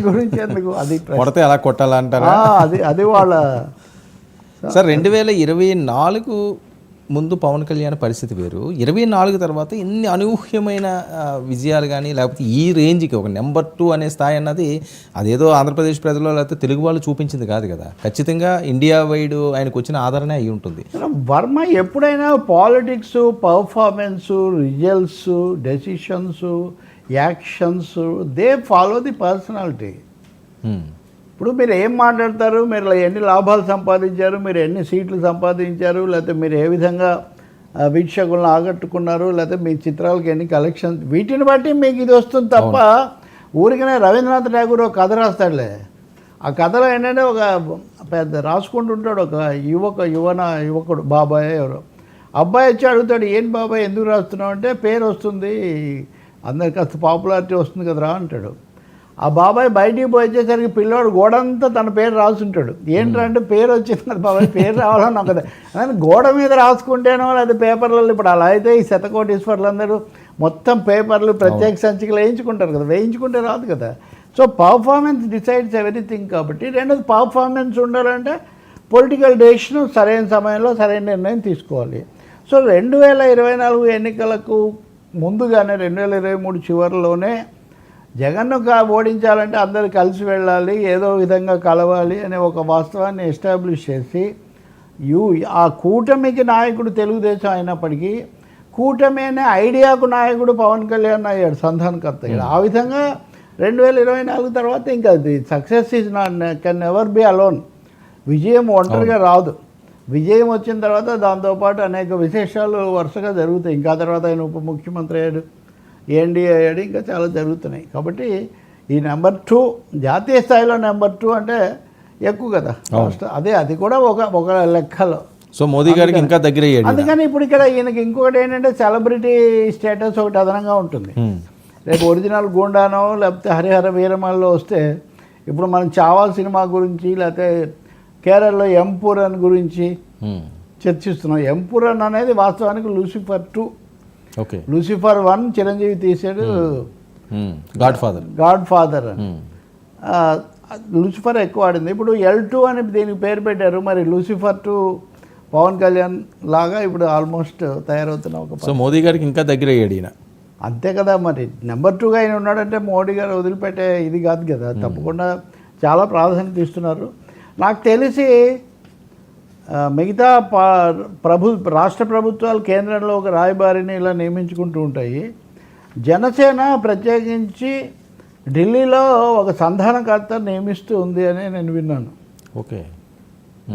గురించి ఎందుకు అది కొడితే అలా కొట్టాలంటారా? అది వాళ్ళ సార్ 2024 ముందు పవన్ కళ్యాణ్ పరిస్థితి వేరు, 24 తర్వాత ఇన్ని అనూహ్యమైన విజయాలు కానీ లేకపోతే ఈ రేంజ్కి ఒక నెంబర్ 2 అనే స్థాయి అన్నది అదేదో ఆంధ్రప్రదేశ్ ప్రజలు లేకపోతే తెలుగు వాళ్ళు చూపించింది కాదు కదా, ఖచ్చితంగా ఇండియా వైడ్ ఆయనకు వచ్చిన ఆదరణ అయి ఉంటుంది. వర్మ ఎప్పుడైనా politics, performance, results, decisions, actions, they follow the personality. ఇప్పుడు మీరు ఏం మాట్లాడతారు, మీరు ఎన్ని లాభాలు సంపాదించారు, మీరు ఎన్ని సీట్లు సంపాదించారు, లేకపోతే మీరు ఏ విధంగా వీక్షకులను ఆకట్టుకున్నారు, లేకపోతే మీ చిత్రాలకు ఎన్ని కలెక్షన్స్, వీటిని బట్టి మీకు ఇది వస్తుంది తప్ప ఊరికనే రవీంద్రనాథ్ ఠాగూర్ ఒక కథ రాస్తాడులే, ఆ కథలో ఏంటంటే ఒక పెద్ద రాసుకుంటుంటాడు ఒక యువకుడు బాబాయ్ ఎవరో, అబ్బాయి వచ్చి అడుగుతాడు, ఏం బాబాయ్ ఎందుకు రాస్తున్నావు అంటే పేరు వస్తుంది, అందరికి కాస్త పాపులారిటీ వస్తుంది కదరా అంటాడు. ఆ బాబాయ్ బయటికి పోయి వచ్చేసరికి పిల్లోడు గోడంతా తన పేరు రాసుంటాడు. ఏంటంటే పేరు వచ్చింది కదా బాబాయ్, పేరు రావాలని ఒక కానీ గోడ మీద రాసుకుంటేనో లేదా పేపర్లలో, ఇప్పుడు అలా అయితే ఈ శతకోటీశ్వర్లందరూ మొత్తం పేపర్లు ప్రత్యేక సంచికలు వేయించుకుంటారు కదా, వేయించుకుంటే రాదు కదా. So performance decides everything. కాబట్టి రెండోది పర్ఫార్మెన్స్ ఉండాలంటే పొలిటికల్ డెసిషన్ సరైన సమయంలో సరైన నిర్ణయం తీసుకోవాలి. సో 2024 ఎన్నికలకు ముందుగానే 2023 చివరిలోనే జగన్ను ఓడించాలంటే అందరూ కలిసి వెళ్ళాలి, ఏదో విధంగా కలవాలి అనే ఒక వాస్తవాన్ని ఎస్టాబ్లిష్ చేసి ఆ కూటమికి నాయకుడు తెలుగుదేశం అయినప్పటికీ కూటమి అనే ఐడియాకు నాయకుడు పవన్ కళ్యాణ్ అయ్యాడు, సంధానకర్త అయ్యాడు. ఆ విధంగా 2024 తర్వాత ఇంకా success is can never be alone. విజయం ఒంటరిగా రాదు. విజయం వచ్చిన తర్వాత దాంతోపాటు అనేక విశేషాలు వరుసగా జరుగుతాయి. ఇంకా తర్వాత ఆయన ఉప ముఖ్యమంత్రి అయ్యాడు, ఎన్డీఏ అయ్యాడు, ఇంకా చాలా జరుగుతున్నాయి. కాబట్టి ఈ నెంబర్ 2 జాతీయ స్థాయిలో నెంబర్ 2 అంటే ఎక్కువ కదా, అది కూడా ఒక లెక్కలో. సో మోదీ గారికి ఇంకా దగ్గర అయ్యాడు. అందుకని ఇప్పుడు ఇక్కడ ఈయనకి ఇంకొకటి ఏంటంటే సెలబ్రిటీ స్టేటస్ ఒకటి అదనంగా ఉంటుంది. రేపు ఒరిజినల్ గూండానో లేకపోతే హరిహర వీరమల్లో వస్తే, ఇప్పుడు మనం చావాల్ సినిమా గురించి లేకపోతే కేరళలో ఎంపురన్ గురించి చర్చిస్తున్నాం. ఎంపురన్ అనేది వాస్తవానికి లూసిఫర్ 2. ఓకే, లూసిఫర్ 1 చిరంజీవి తీసాడు, గాడ్ ఫాదర్ అని. లూసిఫర్ ఎక్కువ ఆడింది. ఇప్పుడు L2 అని దీనికి పేరు పెట్టారు. మరి లూసిఫర్ 2 పవన్ కళ్యాణ్ లాగా ఇప్పుడు ఆల్మోస్ట్ తయారవుతున్న ఒక. సో మోదీ గారికి ఇంకా దగ్గర అయ్యాడు ఈయన. అంతే కదా, మరి నెంబర్ 2గా ఆయన ఉన్నాడంటే మోడీ గారు వదిలిపెట్టే ఇది కాదు కదా, తప్పకుండా చాలా ప్రాధాన్యత ఇస్తున్నారు. నాకు తెలిసి మిగతా రాష్ట్ర ప్రభుత్వాలు కేంద్రంలో ఒక రాయబారిని ఇలా నియమించుకుంటూ ఉంటాయి. జనసేన ప్రత్యేకించి ఢిల్లీలో ఒక సంధానకర్త నియమిస్తూ ఉంది అని నేను విన్నాను. ఓకే,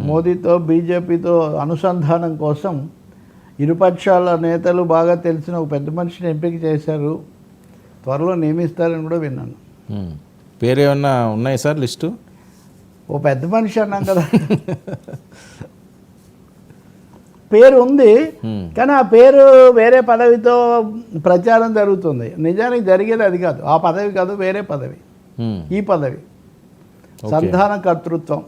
మోదీతో బీజేపీతో అనుసంధానం కోసం ఇరుపక్షాల నేతలు బాగా తెలిసిన ఒక పెద్ద మనిషిని ఎంపిక చేశారు, త్వరలో నియమిస్తారని కూడా విన్నాను. పేరు ఏమన్నా ఉన్నాయి సార్ లిస్టు? ఓ పెద్ద మనిషి అన్నాం కదా, పేరు ఉంది కానీ ఆ పేరు వేరే పదవితో ప్రచారం జరుగుతుంది. నిజానికి జరిగేది అది కాదు, ఆ పదవి కాదు, వేరే పదవి. ఈ పదవి సంధాన కర్తృత్వం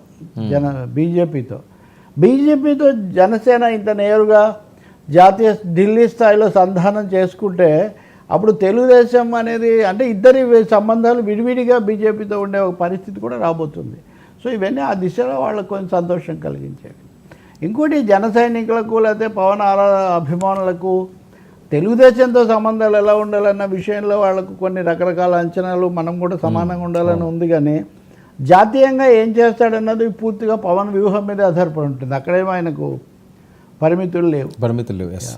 బీజేపీతో జనసేన ఇంత నేరుగా జాతీయ ఢిల్లీ స్థాయిలో సంధానం చేసుకుంటే అప్పుడు తెలుగుదేశం అనేది అంటే ఇద్దరి సంబంధాలు విడివిడిగా బీజేపీతో ఉండే ఒక పరిస్థితి కూడా రాబోతుంది. సో ఇవన్నీ ఆ దిశలో వాళ్ళకు కొంచెం సంతోషం కలిగించేవి. ఇంకోటి జన సైనికులకు లేకపోతే పవన్ అభిమానులకు తెలుగుదేశంతో సంబంధాలు ఎలా ఉండాలన్న విషయంలో వాళ్ళకు కొన్ని రకరకాల అంచనాలు, మనం కూడా సమానంగా ఉండాలని ఉంది. కానీ జాతీయంగా ఏం చేస్తాడన్నది పూర్తిగా పవన్ వ్యూహం మీద ఆధారపడి ఉంటుంది. అక్కడేమో ఆయనకు పరిమితులు లేవు. ఎస్.